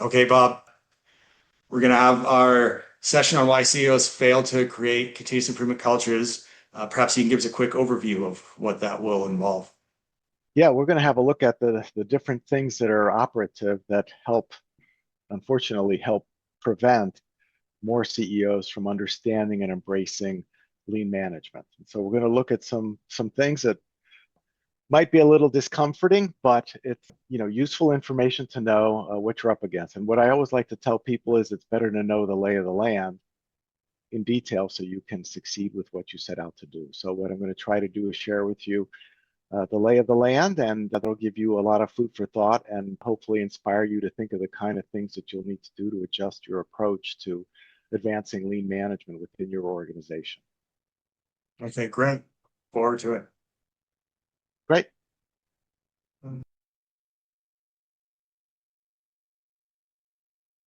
Okay, Bob, we're going to have our session on why CEOs fail to create continuous improvement cultures. Perhaps you can give us a quick overview of what that will involve. Yeah, we're going to have a look at the different things that are operative that unfortunately, help prevent more CEOs from understanding and embracing lean management. And so we're going to look at some things that might be a little discomforting, but it's useful information to know what you're up against. And what I always like to tell people is it's better to know the lay of the land in detail so you can succeed with what you set out to do. So what I'm going to try to do is share with you the lay of the land, and that'll give you a lot of food for thought and hopefully inspire you to think of the kind of things that you'll need to do to adjust your approach to advancing lean management within your organization. Okay, great. Forward to it. Great.